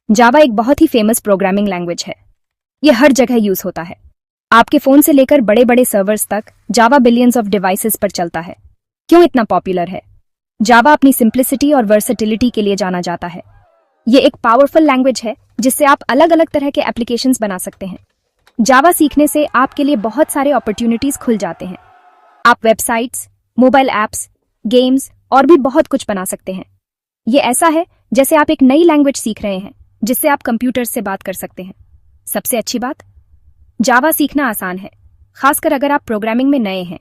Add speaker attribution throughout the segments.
Speaker 1: जावा एक बहुत ही famous programming language है। यह हर जगह यूज होता है। आपके फोन से लेकर बड़े बड़े सर्वर्स तक जावा बिलियंस ऑफ डिवाइसेस पर चलता है। क्यों इतना पॉपुलर है? जावा अपनी सिंप्लिसिटी और वर्सेटिलिटी के लिए जाना जाता है। यह एक पावरफुल लैंग्वेज है जिससे आप अलग अलग तरह के एप्लीकेशंस बना सकते हैं। जावा सीखने से आपके लिए बहुत सारे अपॉर्चुनिटीज खुल जाते हैं। आप वेबसाइट्स, मोबाइल ऐप्स, गेम्स और भी बहुत कुछ बना सकते हैं। ये ऐसा है जैसे आप एक नई लैंग्वेज सीख रहे हैं जिससे आप कंप्यूटर से बात कर सकते हैं। सबसे अच्छी बात, जावा सीखना आसान है, खासकर अगर आप प्रोग्रामिंग में नए हैं।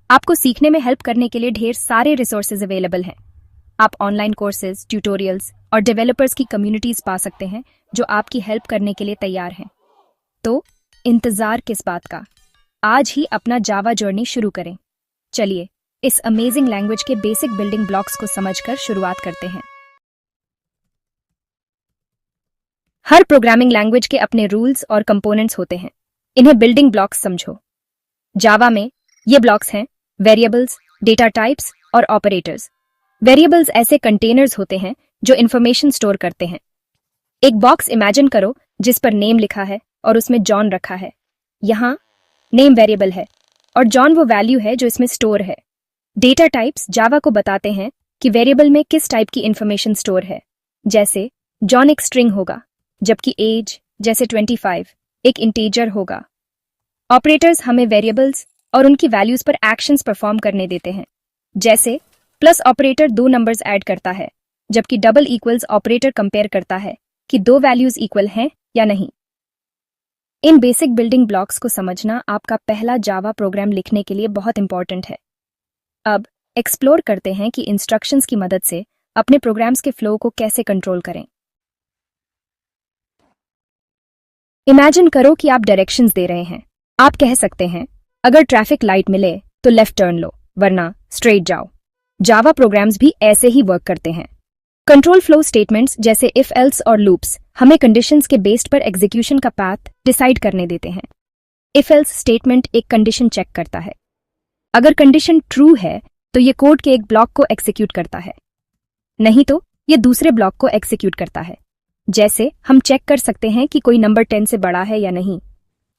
Speaker 1: आपको सीखने में हेल्प करने के लिए ढेर सारे रिसोर्सेज अवेलेबल हैं। आप ऑनलाइन कोर्सेज, ट्यूटोरियल्स और डेवलपर्स की कम्युनिटीज पा सकते हैं जो आपकी हेल्प करने के लिए तैयार हैं। तो इंतजार किस बात का? आज ही अपना जावा जर्नी शुरू करें। चलिए इस अमेजिंग लैंग्वेज के बेसिक बिल्डिंग ब्लॉक्स को समझकर शुरुआत करते हैं। हर प्रोग्रामिंग लैंग्वेज के अपने रूल्स और कंपोनेंट्स होते हैं। इन्हें बिल्डिंग ब्लॉक्स समझो। जावा में ये ब्लॉक्स हैं वेरिएबल्स, डेटा टाइप्स और ऑपरेटर्स। वेरिएबल्स ऐसे कंटेनर्स होते हैं जो इंफॉर्मेशन स्टोर करते हैं। एक बॉक्स इमेजिन करो जिस पर नेम लिखा है और उसमें जॉन रखा है। यहाँ नेम वेरिएबल है और जॉन वो वैल्यू है जो इसमें स्टोर है। डेटा टाइप्स जावा को बताते हैं कि वेरिएबल में किस टाइप की इंफॉर्मेशन स्टोर है। जैसे जॉन एक स्ट्रिंग होगा, जबकि एज जैसे 25 एक इंटीजर होगा। ऑपरेटर्स हमें वेरिएबल्स और उनकी वैल्यूज पर एक्शंस परफॉर्म करने देते हैं। जैसे प्लस ऑपरेटर दो नंबर्स ऐड करता है, जबकि डबल इक्वल्स ऑपरेटर कंपेयर करता है कि दो वैल्यूज इक्वल हैं या नहीं। इन बेसिक बिल्डिंग ब्लॉक्स को समझना आपका पहला जावा प्रोग्राम लिखने के लिए बहुत इंपॉर्टेंट है। अब एक्सप्लोर करते हैं कि इंस्ट्रक्शंस की मदद से अपने प्रोग्राम्स के फ्लो को कैसे कंट्रोल करें। इमेजिन करो कि आप डायरेक्शंस दे रहे हैं। आप कह सकते हैं, अगर ट्रैफिक लाइट मिले तो लेफ्ट टर्न लो, वरना स्ट्रेट जाओ। जावा प्रोग्राम्स भी ऐसे ही वर्क करते हैं। कंट्रोल फ्लो स्टेटमेंट्स जैसे इफ एल्स और लूप्स हमें कंडीशंस के बेस्ड पर एग्जीक्यूशन का पाथ डिसाइड करने देते हैं। इफ एल्स स्टेटमेंट एक कंडीशन चेक करता है। अगर कंडीशन ट्रू है तो ये कोड के एक ब्लॉक को एग्जीक्यूट करता है, नहीं तो ये दूसरे ब्लॉक को एग्जीक्यूट करता है। जैसे हम चेक कर सकते हैं कि कोई नंबर 10 से बड़ा है या नहीं।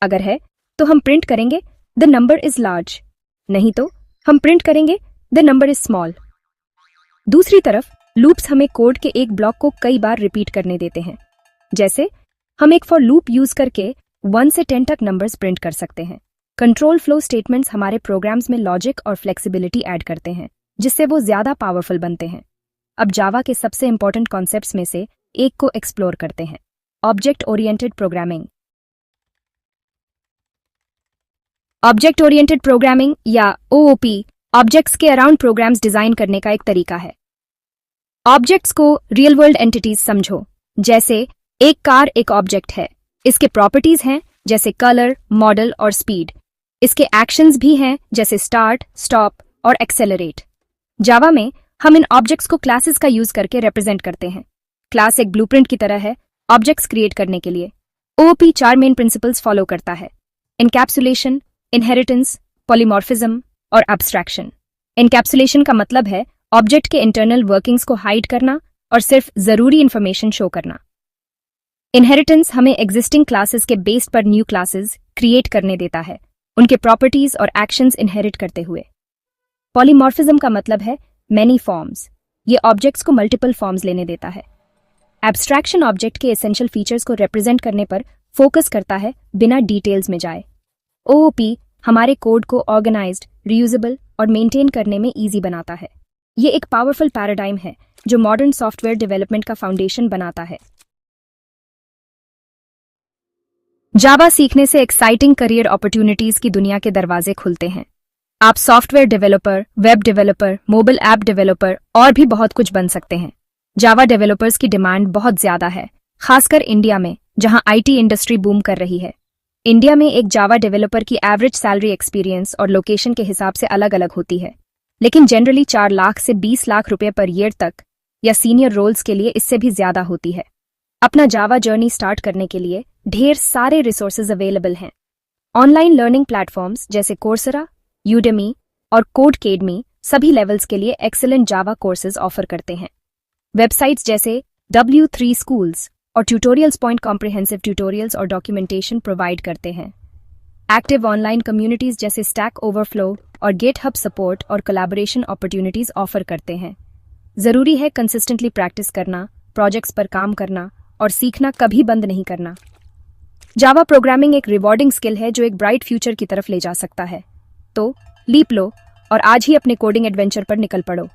Speaker 1: अगर है तो हम प्रिंट करेंगे द नंबर इज लार्ज, नहीं तो हम प्रिंट करेंगे द नंबर इज स्मॉल। दूसरी तरफ लूप्स हमें कोड के एक ब्लॉक को कई बार रिपीट करने देते हैं। जैसे हम एक फॉर लूप यूज करके 1 से 10 तक नंबर्स प्रिंट कर सकते हैं। कंट्रोल फ्लो स्टेटमेंट्स हमारे प्रोग्राम्स में लॉजिक और फ्लेक्सिबिलिटी ऐड करते हैं, जिससे वो ज्यादा पावरफुल बनते हैं। अब जावा के सबसे इंपॉर्टेंट कॉन्सेप्ट्स में से एक को एक्सप्लोर करते हैं, object oriented programming. Object oriented programming या ओओपी ऑब्जेक्ट्स के अराउंड प्रोग्राम्स डिजाइन करने का एक तरीका है। ऑब्जेक्ट्स को रियल वर्ल्ड एंटिटीज समझो। जैसे एक कार एक ऑब्जेक्ट है। इसके प्रॉपर्टीज हैं जैसे कलर, मॉडल और स्पीड। इसके एक्शंस भी हैं जैसे स्टार्ट, स्टॉप और एक्सेलरेट। जावा में हम इन ऑब्जेक्ट्स को क्लासेस का यूज करके रिप्रेजेंट करते हैं। क्लास एक ब्लूप्रिंट की तरह है ऑब्जेक्ट्स क्रिएट करने के लिए। ओओपी 4 मेन प्रिंसिपल्स फॉलो करता है: इनकैप्सुलेशन, इनहेरिटेंस, पॉलीमॉर्फिज्म और एब्स्ट्रैक्शन। इनकैप्सुलेशन का मतलब है ऑब्जेक्ट के इंटरनल वर्किंग्स को हाइड करना और सिर्फ जरूरी इंफॉर्मेशन शो करना। इनहेरिटेंस हमें एग्जिस्टिंग क्लासेस के बेस पर न्यू क्लासेस क्रिएट करने देता है, उनके प्रॉपर्टीज और एक्शंस इनहेरिट करते हुए। पॉलीमॉर्फिज्म का मतलब है मैनी फॉर्म्स। ये ऑब्जेक्ट्स को मल्टीपल फॉर्म्स लेने देता है। एब्स्ट्रैक्शन ऑब्जेक्ट के एसेंशियल फीचर्स को रिप्रेजेंट करने पर फोकस करता है बिना डिटेल्स में जाए। ओओपी हमारे कोड को ऑर्गेनाइज्ड, रीयूजेबल और मेंटेन करने में इजी बनाता है। ये एक पावरफुल पैराडाइम है जो मॉडर्न सॉफ्टवेयर डेवलपमेंट का फाउंडेशन बनाता है। जावा सीखने से एक्साइटिंग करियर अपॉर्चुनिटीज की दुनिया के दरवाजे खुलते हैं। आप software developer, web developer, mobile app developer और भी बहुत कुछ बन सकते हैं। जावा डेवलपर्स की डिमांड बहुत ज्यादा है, खासकर इंडिया में जहां आईटी इंडस्ट्री बूम कर रही है। इंडिया में एक जावा डेवलपर की एवरेज सैलरी एक्सपीरियंस और लोकेशन के हिसाब से अलग अलग होती है, लेकिन जनरली 4 लाख से 20 लाख रुपए पर ईयर तक या सीनियर रोल्स के लिए इससे भी ज्यादा होती है। अपना जावा जर्नी स्टार्ट करने के लिए ढेर सारे रिसोर्सेज अवेलेबल हैं। ऑनलाइन लर्निंग प्लेटफॉर्म्स जैसे कोर्सेरा, यूडेमी और कोडकेडमी सभी लेवल्स के लिए एक्सीलेंट जावा कोर्सेज ऑफर करते हैं। वेबसाइट्स जैसे W3 Schools और ट्यूटोरियल्स पॉइंट कॉम्प्रिहेंसिव ट्यूटोरियल्स और डॉक्यूमेंटेशन प्रोवाइड करते हैं। एक्टिव ऑनलाइन कम्युनिटीज जैसे स्टैक ओवरफ्लो और गेटहब सपोर्ट और कोलैबोरेशन अपॉर्चुनिटीज ऑफर करते हैं। जरूरी है कंसिस्टेंटली प्रैक्टिस करना, प्रोजेक्ट्स पर काम करना और सीखना कभी बंद नहीं करना। जावा प्रोग्रामिंग एक रिवॉर्डिंग स्किल है जो एक ब्राइट फ्यूचर की तरफ ले जा सकता है। तो लीप लो और आज ही अपने कोडिंग एडवेंचर पर निकल पड़ो।